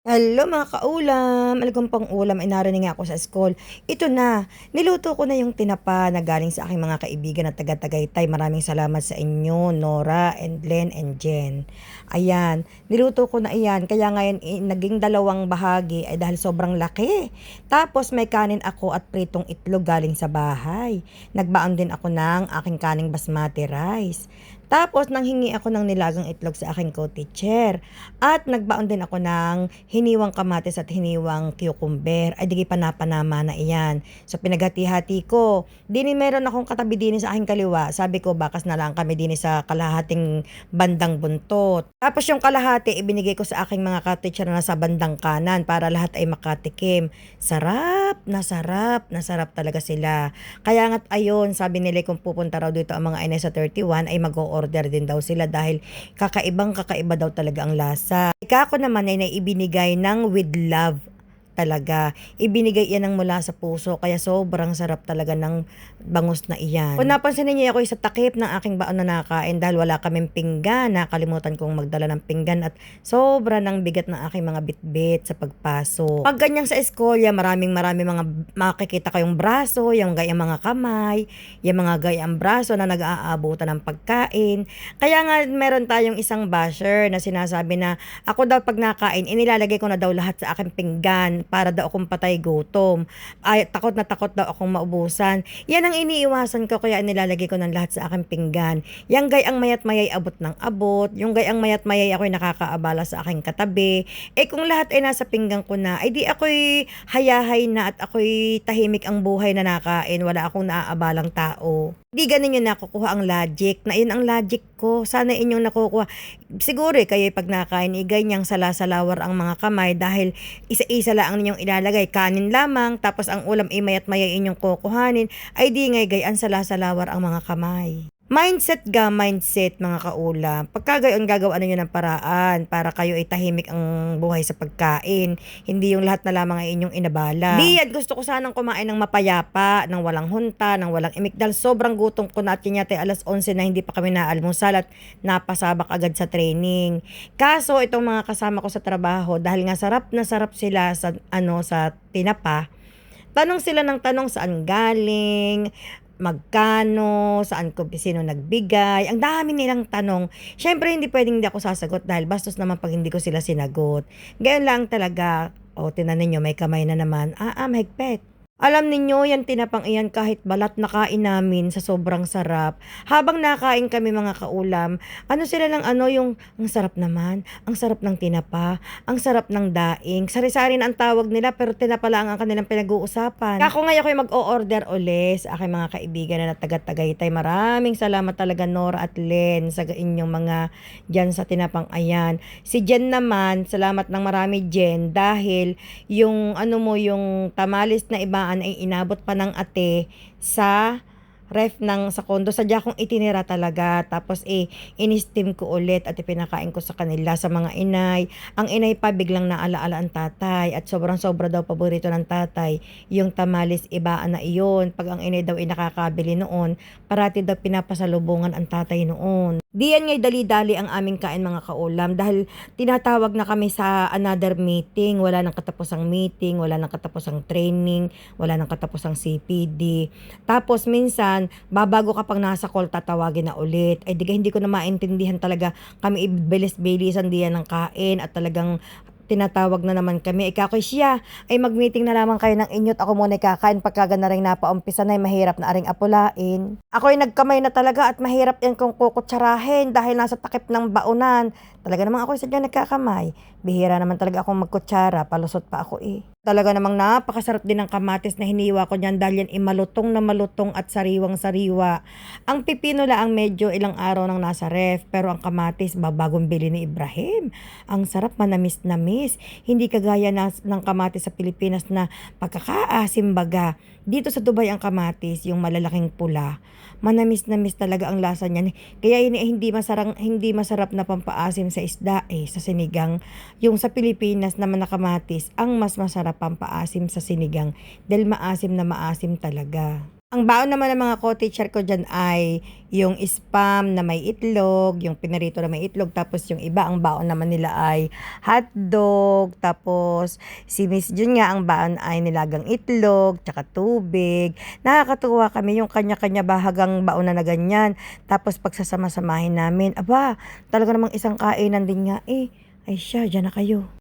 Hello mga kaulam! Alam pang ulam ay narinig nga ako sa school. Ito na, niluto ko na yung tinapa na galing sa aking mga kaibigan na taga Tagaytay. Maraming salamat sa inyo, Nora and Glenn and Jen. Ayan, niluto ko na iyan. Kaya ngayon naging dalawang bahagi ay dahil sobrang laki. Tapos may kanin ako at pritong itlog galing sa bahay. Nagbaon din ako ng aking kaning basmati rice. Tapos nanghingi ako ng nilagang itlog sa aking co-teacher. At nagbaon din ako ng hiniwang kamatis at hiniwang cucumber. Ay di panapanama na iyan. So pinaghati-hati ko. Dini meron akong katabi din sa aking kaliwa. Sabi ko bakas na lang kami din sa kalahating bandang buntot. Tapos yung kalahati ibinigay ko sa aking mga ka-teacher na sa bandang kanan para lahat ay makatikim. Sarap na sarap talaga sila. Kaya nga't ayun, sabi nila kung pupunta raw dito ang mga inay sa 31 ay mag-o-order din daw sila dahil kakaiba daw talaga ang lasa. Ika ako naman ay naibinigay ng with love talaga. Ibinigay yan ng mula sa puso kaya sobrang sarap talaga ng bangus na iyan. Kung napansin niyo ako sa takip ng aking baon na nakain dahil wala kaming pinggan, nakalimutan kong magdala ng pinggan at sobra ng bigat ng aking mga bitbit sa pagpasok. Pag ganyan sa eskolya, maraming mga makikita kayong braso, yung gayang mga kamay, yung mga gayang braso na nag-aabutan ng pagkain. Kaya nga meron tayong isang basher na sinasabi na ako daw pag nakain, inilalagay ko na daw lahat sa aking pinggan para daw akong patay gutom. Ay, takot na takot daw akong maubusan. Yan ang iniiwasan ko kaya nilalagay ko ng lahat sa aking pinggan. Yang gayang mayat mayay abot ng abot, yung gayang mayat mayay ako'y nakakaabala sa aking katabi. Eh kung lahat ay nasa pinggan ko na, ay di ako'y hayahay na at ako'y tahimik ang buhay na nakain. Wala akong naaabalang tao. Hindi ganun yung nakukuha ang logic. Na yun ang logic ko. Sana inyong nakukuha. Siguro kayo pag nakain, ganyang salasalawar ang mga kamay dahil isa-isa lang ang ninyong ilalagay. Kanin lamang, tapos ang ulam imayat maya inyong kukuhanin, ay di ngay gayan salasalawar ang mga kamay. Mindset mga kaulam. Pagka gayon gagawa ninyo ng paraan para kayo ay tahimik ang buhay sa pagkain. Hindi yung lahat na lamang ay inyong inabala. Di yan, gusto ko sanang kumain ng mapayapa, ng walang hunta, ng walang imik. Dahil sobrang gutom ko na at yata alas 11 na hindi pa kami naalmusal at napasabak agad sa training. Kaso itong mga kasama ko sa trabaho, dahil nga sarap na sarap sila sa, sa tinapa, tanong sila ng tanong saan galing, magkano, saan ko, sino nagbigay. Ang dami nilang tanong. Syempre, hindi pwedeng hindi ako sasagot dahil bastos naman pag hindi ko sila sinagot. Gayon lang talaga. O, tinanin nyo, may kamay na naman. Mahigpit. Alam ninyo, yan tinapang iyan kahit balat na kain namin sa sobrang sarap. Habang nakain kami mga kaulam, sila lang yung, ang sarap naman, ang sarap ng tinapa, ang sarap ng daing. Sari-sari na ang tawag nila pero tinapa lang ang kanilang pinag-uusapan. Ako ngayon ako'y mag-o-order ulit sa aking mga kaibigan na taga-Tagaytay. Maraming salamat talaga Nora at Len sa inyong mga dyan sa tinapang ayan. Si Jen naman, salamat ng marami Jen dahil yung yung tamalis na iba ay inabot pa ng ate sa ref ng sa kondo. Sadya kong itinira talaga. Tapos in-steam ko ulit at ipinakain ko sa kanila sa mga inay. Ang inay pa biglang naalaala ang tatay at sobrang sobra daw paborito ng tatay. Yung tamalis ibaan na iyon. Pag ang inay daw nakakabili noon, parati daw pinapasalubungan ang tatay noon. Diyan ngay dali-dali ang aming kain mga kaulam dahil tinatawag na kami sa another meeting. Wala nang katapusang meeting, wala nang katapusang training, wala nang katapusang CPD. Tapos minsan, babago ka pang nasa call, tatawagin na ulit. Ay hindi ko na maintindihan talaga. Kami ibilis-bilisan diyan ng kain at talagang tinatawag na naman kami. Ikakoy siya, ay mag-meeting na lamang kayo ng inyot. Ako muna kakain pagkaga na rin napaumpisa na mahirap na aring apulain. Ako'y nagkamay na talaga at mahirap yan kung kukutsarahin dahil nasa takip ng baunan. Talaga namang ako'y sadya nagkakamay. Bihira naman talaga akong magkutsara, palusot pa ako Talaga namang napakasarap din ng kamatis na hiniwa ko niyan dahil yan malutong na malutong at sariwang-sariwa. Ang pipino lang medyo ilang araw nang nasa ref, pero ang kamatis babagong bili ni Ibrahim. Ang sarap, manamis-namis. Hindi kagaya ng kamatis sa Pilipinas na pagkakaasim baga. Dito sa Dubai ang kamatis, yung malalaking pula, manamis-namis talaga ang lasa niyan. Kaya hindi masarap na pampaasim sa isda sa sinigang. Yung sa Pilipinas naman na kamatis, ang mas masarap pampaasim sa sinigang dahil maasim na maasim talaga. Ang baon naman ng mga co-teacher ko diyan ay yung spam na may itlog, yung pinirito na may itlog, tapos yung iba ang baon naman nila ay hotdog, tapos si Miss Jun nga ang baon ay nilagang itlog, tsaka tubig. Nakakatuwa kami yung kanya-kanya bahagang baon na ganyan. Tapos pagsasama-samahin namin, aba, talaga namang isang kainan din nga eh. Ay siya, diyan na kayo.